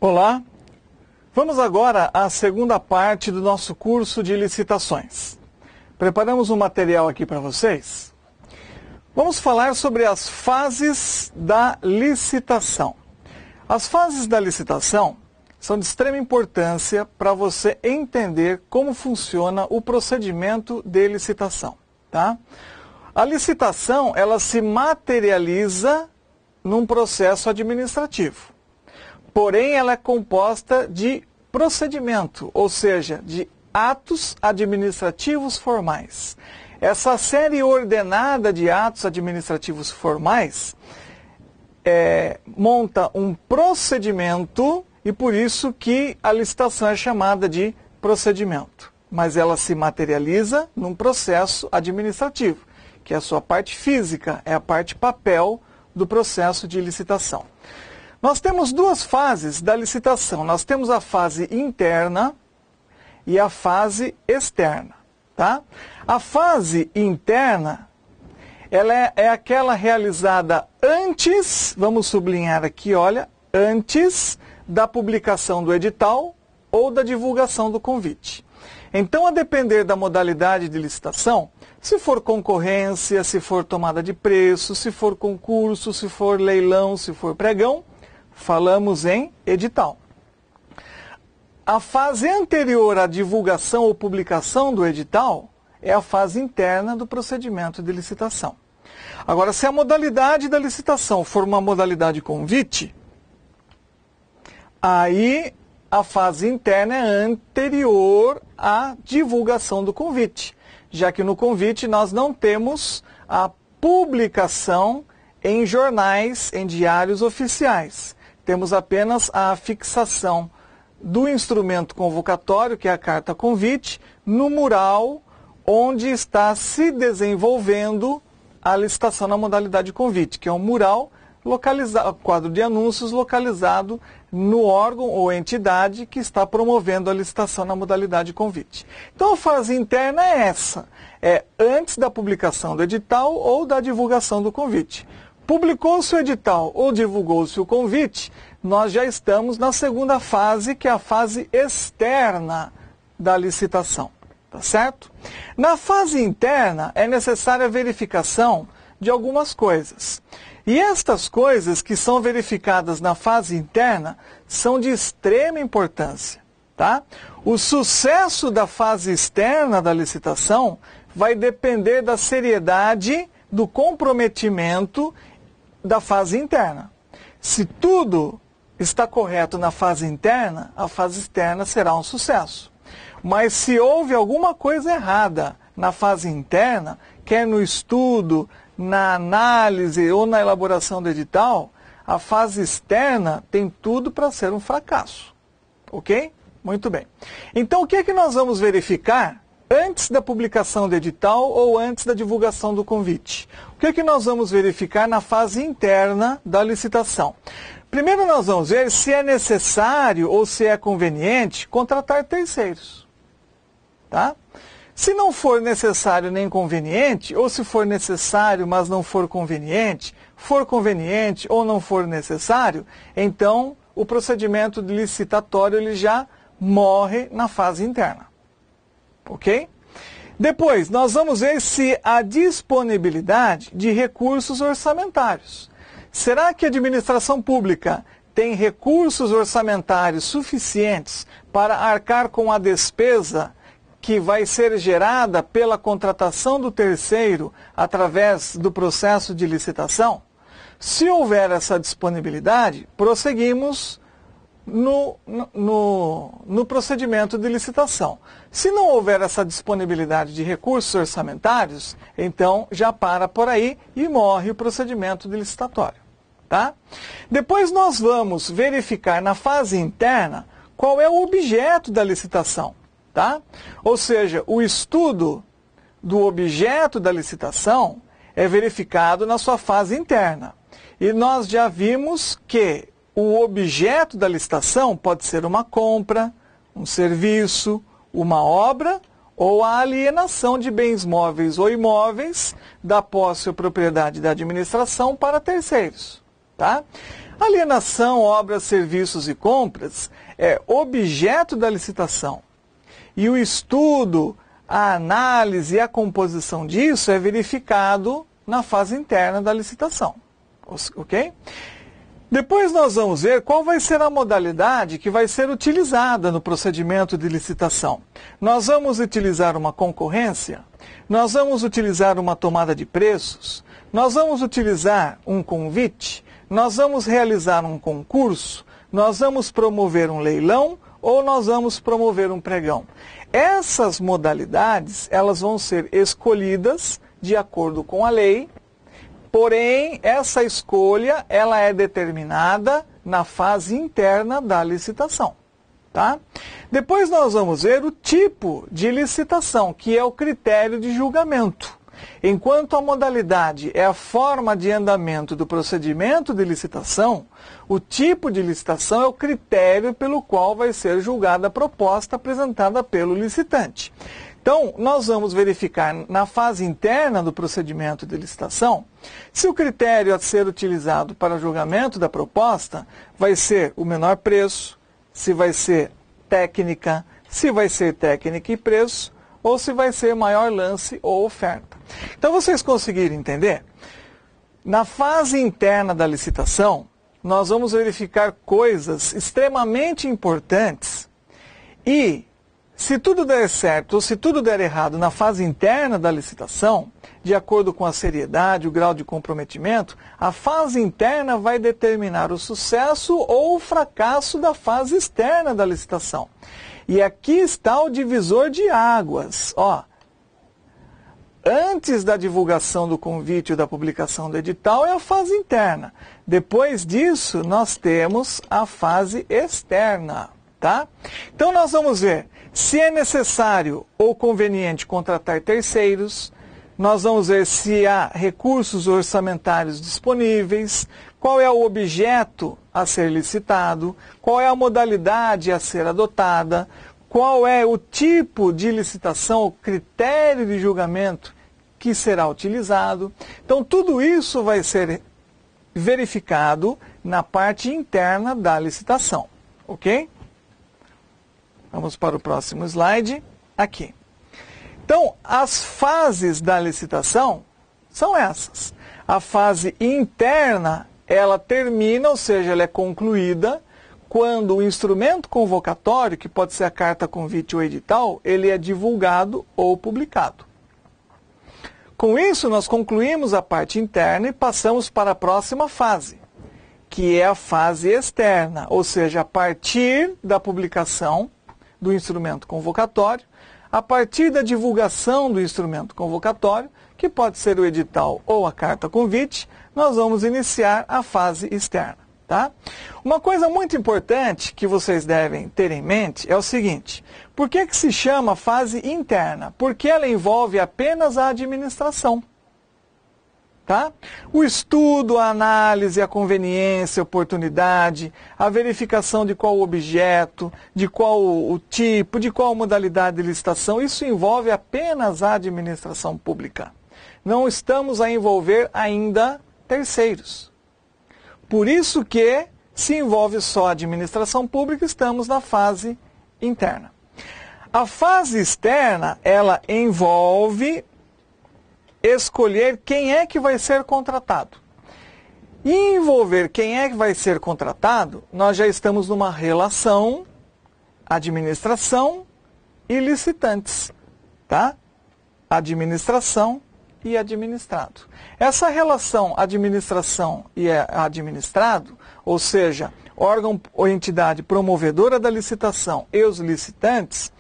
Olá, vamos agora à segunda parte do nosso curso de licitações. Preparamos um material aqui para vocês. Vamos falar sobre as fases da licitação. As fases da licitação são de extrema importância para você entender como funciona o procedimento de licitação, tá? A licitação, ela se materializa num processo administrativo. Porém, ela é composta de procedimento, ou seja, de atos administrativos formais. Essa série ordenada de atos administrativos formais monta um procedimento e por isso que a licitação é chamada de procedimento. Mas ela se materializa num processo administrativo, que é a sua parte física, é a parte papel do processo de licitação. Nós temos duas fases da licitação. Nós temos a fase interna e a fase externa, tá? A fase interna, ela é aquela realizada antes, vamos sublinhar aqui, olha, antes da publicação do edital ou da divulgação do convite. Então, a depender da modalidade de licitação, se for concorrência, se for tomada de preço, se for concurso, se for leilão, se for pregão, falamos em edital. A fase anterior à divulgação ou publicação do edital é a fase interna do procedimento de licitação. Agora, se a modalidade da licitação for uma modalidade convite, aí a fase interna é anterior à divulgação do convite, já que no convite nós não temos a publicação em jornais, em diários oficiais. Temos apenas a fixação do instrumento convocatório, que é a carta convite, no mural onde está se desenvolvendo a licitação na modalidade convite, que é um mural localizado, quadro de anúncios localizado no órgão ou entidade que está promovendo a licitação na modalidade convite. Então a fase interna é essa, é antes da publicação do edital ou da divulgação do convite. Publicou-se o edital ou divulgou-se o convite, nós já estamos na segunda fase, que é a fase externa da licitação, tá certo? Na fase interna é necessária a verificação de algumas coisas. E estas coisas que são verificadas na fase interna são de extrema importância, tá? O sucesso da fase externa da licitação vai depender da seriedade, do comprometimento da fase interna. Se tudo está correto na fase interna, a fase externa será um sucesso. Mas se houve alguma coisa errada na fase interna, quer no estudo, na análise ou na elaboração do edital, a fase externa tem tudo para ser um fracasso. Ok? Muito bem. Então, o que é que nós vamos verificar antes da publicação do edital ou antes da divulgação do convite? O que é que nós vamos verificar na fase interna da licitação? Primeiro nós vamos ver se é necessário ou se é conveniente contratar terceiros. Tá? Se não for necessário nem conveniente, ou se for necessário, mas não for conveniente ou não for necessário, então o procedimento licitatório ele já morre na fase interna. Ok? Depois, nós vamos ver se há disponibilidade de recursos orçamentários. Será que a administração pública tem recursos orçamentários suficientes para arcar com a despesa que vai ser gerada pela contratação do terceiro através do processo de licitação? Se houver essa disponibilidade, prosseguimos no procedimento de licitação. Se não houver essa disponibilidade de recursos orçamentários, então já para por aí e morre o procedimento de licitatório. Tá? Depois nós vamos verificar na fase interna qual é o objeto da licitação. Tá? Ou seja, o estudo do objeto da licitação é verificado na sua fase interna. E nós já vimos que o objeto da licitação pode ser uma compra, um serviço, uma obra ou a alienação de bens móveis ou imóveis da posse ou propriedade da administração para terceiros. tá? Alienação, obras, serviços e compras é objeto da licitação. E o estudo, a análise e a composição disso é verificado na fase interna da licitação, ok? Depois nós vamos ver qual vai ser a modalidade que vai ser utilizada no procedimento de licitação. Nós vamos utilizar uma concorrência, nós vamos utilizar uma tomada de preços, nós vamos utilizar um convite, nós vamos realizar um concurso, nós vamos promover um leilão ou nós vamos promover um pregão. Essas modalidades, elas vão ser escolhidas de acordo com a lei. Porém, essa escolha, ela é determinada na fase interna da licitação, tá? Depois nós vamos ver o tipo de licitação, que é o critério de julgamento. Enquanto a modalidade é a forma de andamento do procedimento de licitação, o tipo de licitação é o critério pelo qual vai ser julgada a proposta apresentada pelo licitante. Então, nós vamos verificar na fase interna do procedimento de licitação se o critério a ser utilizado para julgamento da proposta vai ser o menor preço, se vai ser técnica e preço, ou se vai ser maior lance ou oferta. Então, vocês conseguiram entender? Na fase interna da licitação, nós vamos verificar coisas extremamente importantes e, se tudo der certo ou se tudo der errado na fase interna da licitação, de acordo com a seriedade, o grau de comprometimento, a fase interna vai determinar o sucesso ou o fracasso da fase externa da licitação. E aqui está o divisor de águas. Ó, antes da divulgação do convite ou da publicação do edital é a fase interna. Depois disso, nós temos a fase externa. Tá? Então, nós vamos ver se é necessário ou conveniente contratar terceiros, nós vamos ver se há recursos orçamentários disponíveis, qual é o objeto a ser licitado, qual é a modalidade a ser adotada, qual é o tipo de licitação, o critério de julgamento que será utilizado. Então, tudo isso vai ser verificado na parte interna da licitação, ok? Vamos para o próximo slide, aqui. Então, as fases da licitação são essas. A fase interna, ela termina, ou seja, ela é concluída, quando o instrumento convocatório, que pode ser a carta convite ou edital, ele é divulgado ou publicado. Com isso, nós concluímos a parte interna e passamos para a próxima fase, que é a fase externa, ou seja, a partir da publicação do instrumento convocatório, a partir da divulgação do instrumento convocatório, que pode ser o edital ou a carta convite, nós vamos iniciar a fase externa. Tá? Uma coisa muito importante que vocês devem ter em mente é o seguinte: por que se chama fase interna? Porque ela envolve apenas a administração. Tá? O estudo, a análise, a conveniência, a oportunidade, a verificação de qual o objeto, de qual o tipo, de qual modalidade de licitação, isso envolve apenas a administração pública. Não estamos a envolver ainda terceiros. Por isso que se envolve só a administração pública, estamos na fase interna. A fase externa, ela envolve escolher quem é que vai ser contratado. E envolver quem é que vai ser contratado, nós já estamos numa relação administração e licitantes, tá? Administração e administrado. Essa relação administração e administrado, ou seja, órgão ou entidade promovedora da licitação e os licitantes,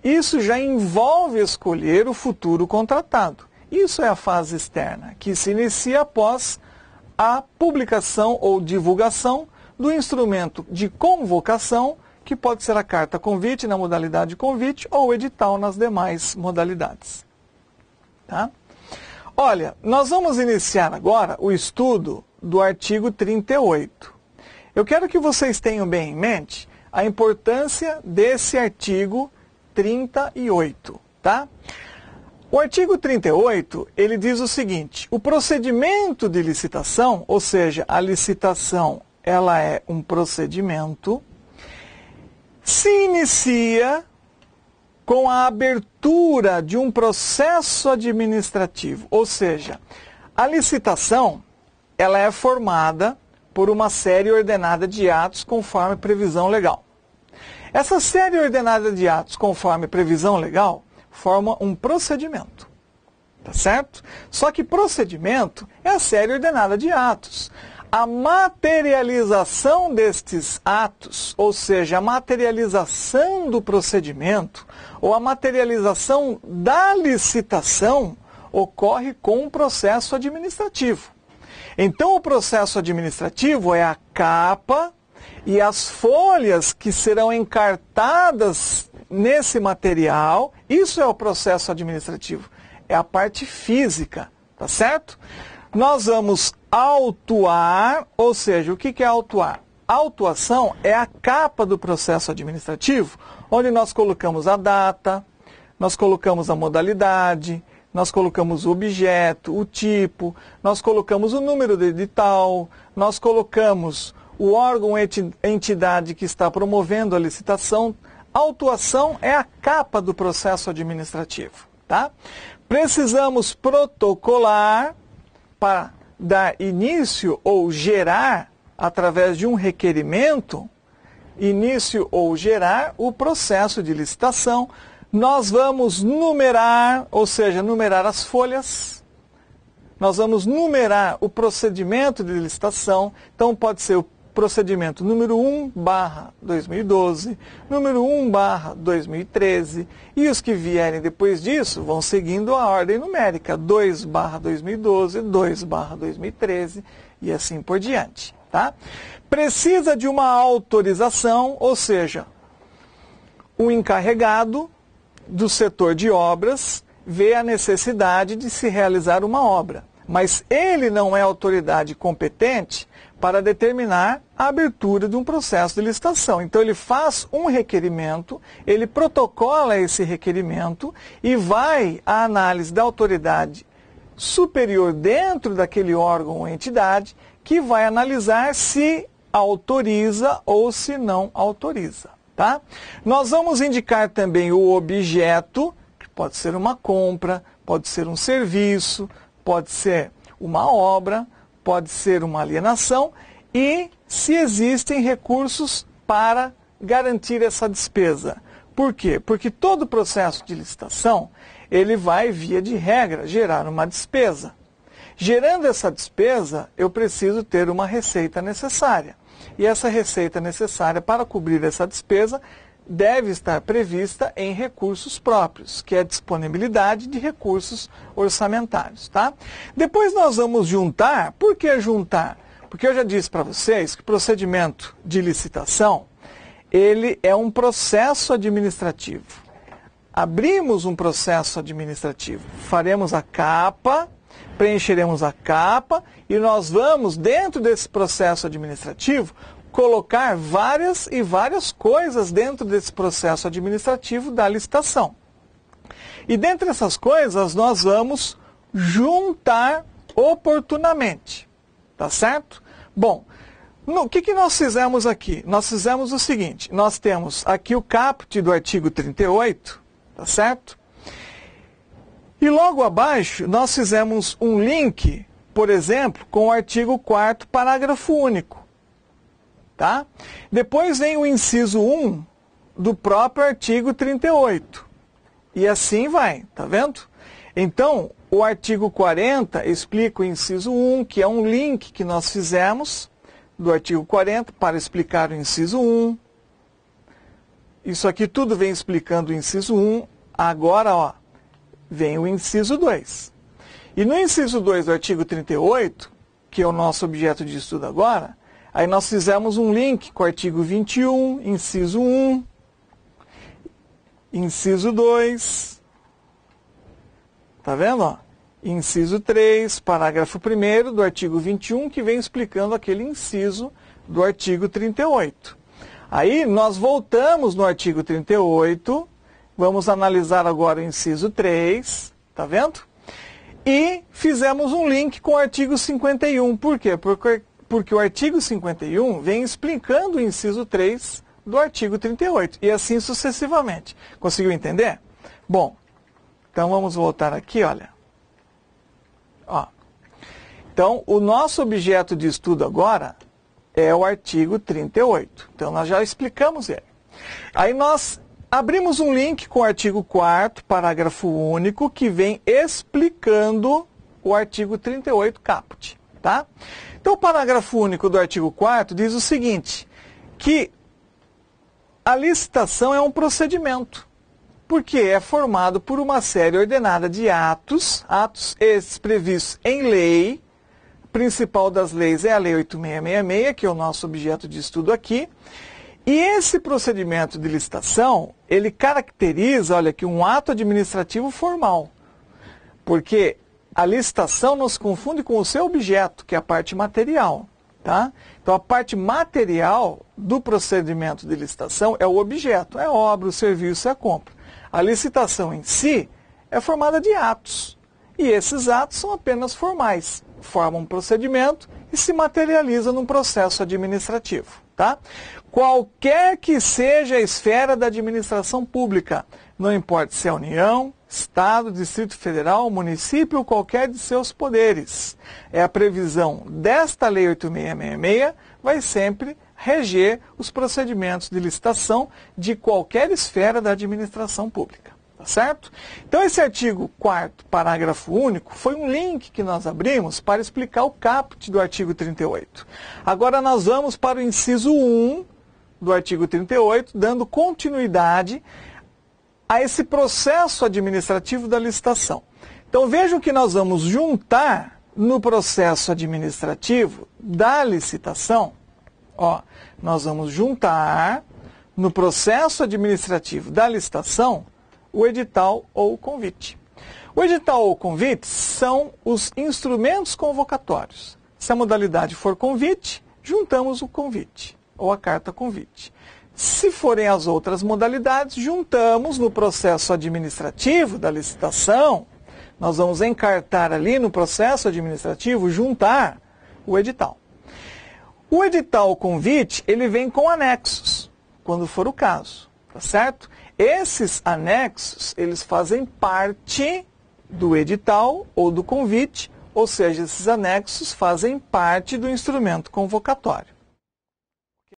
isso já envolve escolher o futuro contratado. Isso é a fase externa, que se inicia após a publicação ou divulgação do instrumento de convocação, que pode ser a carta convite na modalidade de convite ou edital nas demais modalidades. Tá? Olha, nós vamos iniciar agora o estudo do artigo 38. Eu quero que vocês tenham bem em mente a importância desse artigo 38. Tá? O artigo 38, ele diz o seguinte: o procedimento de licitação, ou seja, a licitação, ela é um procedimento, se inicia com a abertura de um processo administrativo, ou seja, a licitação, ela é formada por uma série ordenada de atos conforme previsão legal. Essa série ordenada de atos conforme previsão legal forma um procedimento, tá certo? Só que procedimento é a série ordenada de atos. A materialização destes atos, ou seja, a materialização do procedimento, ou a materialização da licitação, ocorre com um processo administrativo. Então, o processo administrativo é a capa e as folhas que serão encartadas nesse material. Isso é o processo administrativo, é a parte física, tá certo? Nós vamos autuar, ou seja, o que é autuar? A autuação é a capa do processo administrativo, onde nós colocamos a data, nós colocamos a modalidade, nós colocamos o objeto, o tipo, nós colocamos o número do edital, nós colocamos o órgão ou entidade que está promovendo a licitação. A autuação é a capa do processo administrativo, tá? Precisamos protocolar para dar início ou gerar, através de um requerimento, início ou gerar o processo de licitação. Nós vamos numerar, ou seja, numerar as folhas. Nós vamos numerar o procedimento de licitação. Então, pode ser o procedimento número 1/2012, número 1/2013, e os que vierem depois disso vão seguindo a ordem numérica, 2/2012, 2/2013 e assim por diante, tá? Precisa de uma autorização, ou seja, o encarregado do setor de obras vê a necessidade de se realizar uma obra, mas ele não é autoridade competente para determinar a abertura de um processo de licitação. Então, ele faz um requerimento, ele protocola esse requerimento e vai à análise da autoridade superior dentro daquele órgão ou entidade, que vai analisar se autoriza ou se não autoriza, tá? Nós vamos indicar também o objeto, que pode ser uma compra, pode ser um serviço, pode ser uma obra, pode ser uma alienação, e se existem recursos para garantir essa despesa. Por quê? Porque todo processo de licitação, ele vai, via de regra, gerar uma despesa. Gerando essa despesa, eu preciso ter uma receita necessária. E essa receita necessária para cobrir essa despesa deve estar prevista em recursos próprios, que é a disponibilidade de recursos orçamentários, tá? Depois nós vamos juntar. Por que juntar? Porque eu já disse para vocês que o procedimento de licitação, ele é um processo administrativo. Abrimos um processo administrativo, faremos a capa, preencheremos a capa e nós vamos, dentro desse processo administrativo, colocar várias e várias coisas dentro desse processo administrativo da licitação. E dentre essas coisas, nós vamos juntar oportunamente. Tá certo? Bom, o que nós fizemos aqui? Nós fizemos o seguinte: nós temos aqui o caput do artigo 38, tá certo? E logo abaixo, nós fizemos um link, por exemplo, com o artigo 4º, parágrafo único. Tá? Depois vem o inciso 1 do próprio artigo 38. E assim vai, tá vendo? Então, o artigo 40 explica o inciso 1, que é um link que nós fizemos do artigo 40 para explicar o inciso 1. Isso aqui tudo vem explicando o inciso 1. Agora, ó, vem o inciso 2. E no inciso 2 do artigo 38, que é o nosso objeto de estudo agora, aí nós fizemos um link com o artigo 21, inciso 1, inciso 2, tá vendo? Ó? Inciso 3, parágrafo 1º do artigo 21, que vem explicando aquele inciso do artigo 38. Aí nós voltamos no artigo 38, vamos analisar agora o inciso 3, Tá vendo? E fizemos um link com o artigo 51. Por quê? Porque o artigo 51 vem explicando o inciso 3 do artigo 38. E assim sucessivamente. Conseguiu entender? Bom, então vamos voltar aqui, olha. Ó. Então, o nosso objeto de estudo agora é o artigo 38. Então, nós já explicamos ele. Aí nós abrimos um link com o artigo 4º, parágrafo único, que vem explicando o artigo 38 caput. Tá? Então, o parágrafo único do artigo 4º diz o seguinte, que a licitação é um procedimento, porque é formado por uma série ordenada de atos esses previstos em lei. O principal das leis é a Lei 8666, que é o nosso objeto de estudo aqui. E esse procedimento de licitação, ele caracteriza, olha aqui, um ato administrativo formal. Porque a licitação nos confunde com o seu objeto, que é a parte material. Tá? Então, a parte material do procedimento de licitação é o objeto, é a obra, o serviço, é a compra. A licitação em si é formada de atos. E esses atos são apenas formais. Formam um procedimento e se materializa num processo administrativo. Tá? Qualquer que seja a esfera da administração pública, não importa se é União, Estado, Distrito Federal, município ou qualquer de seus poderes. É a previsão desta Lei 8666, vai sempre reger os procedimentos de licitação de qualquer esfera da administração pública. Tá certo? Então, esse artigo 4º, parágrafo único, foi um link que nós abrimos para explicar o caput do artigo 38. Agora, nós vamos para o inciso 1 do artigo 38, dando continuidade a esse processo administrativo da licitação. Então, vejam que nós vamos juntar no processo administrativo da licitação, ó, nós vamos juntar no processo administrativo da licitação o edital ou o convite. O edital ou o convite são os instrumentos convocatórios. Se a modalidade for convite, juntamos o convite ou a carta convite. Se forem as outras modalidades, juntamos no processo administrativo da licitação, nós vamos encartar ali no processo administrativo, juntar o edital. O edital ou convite, ele vem com anexos, quando for o caso, tá certo? Esses anexos, eles fazem parte do edital ou do convite, ou seja, esses anexos fazem parte do instrumento convocatório.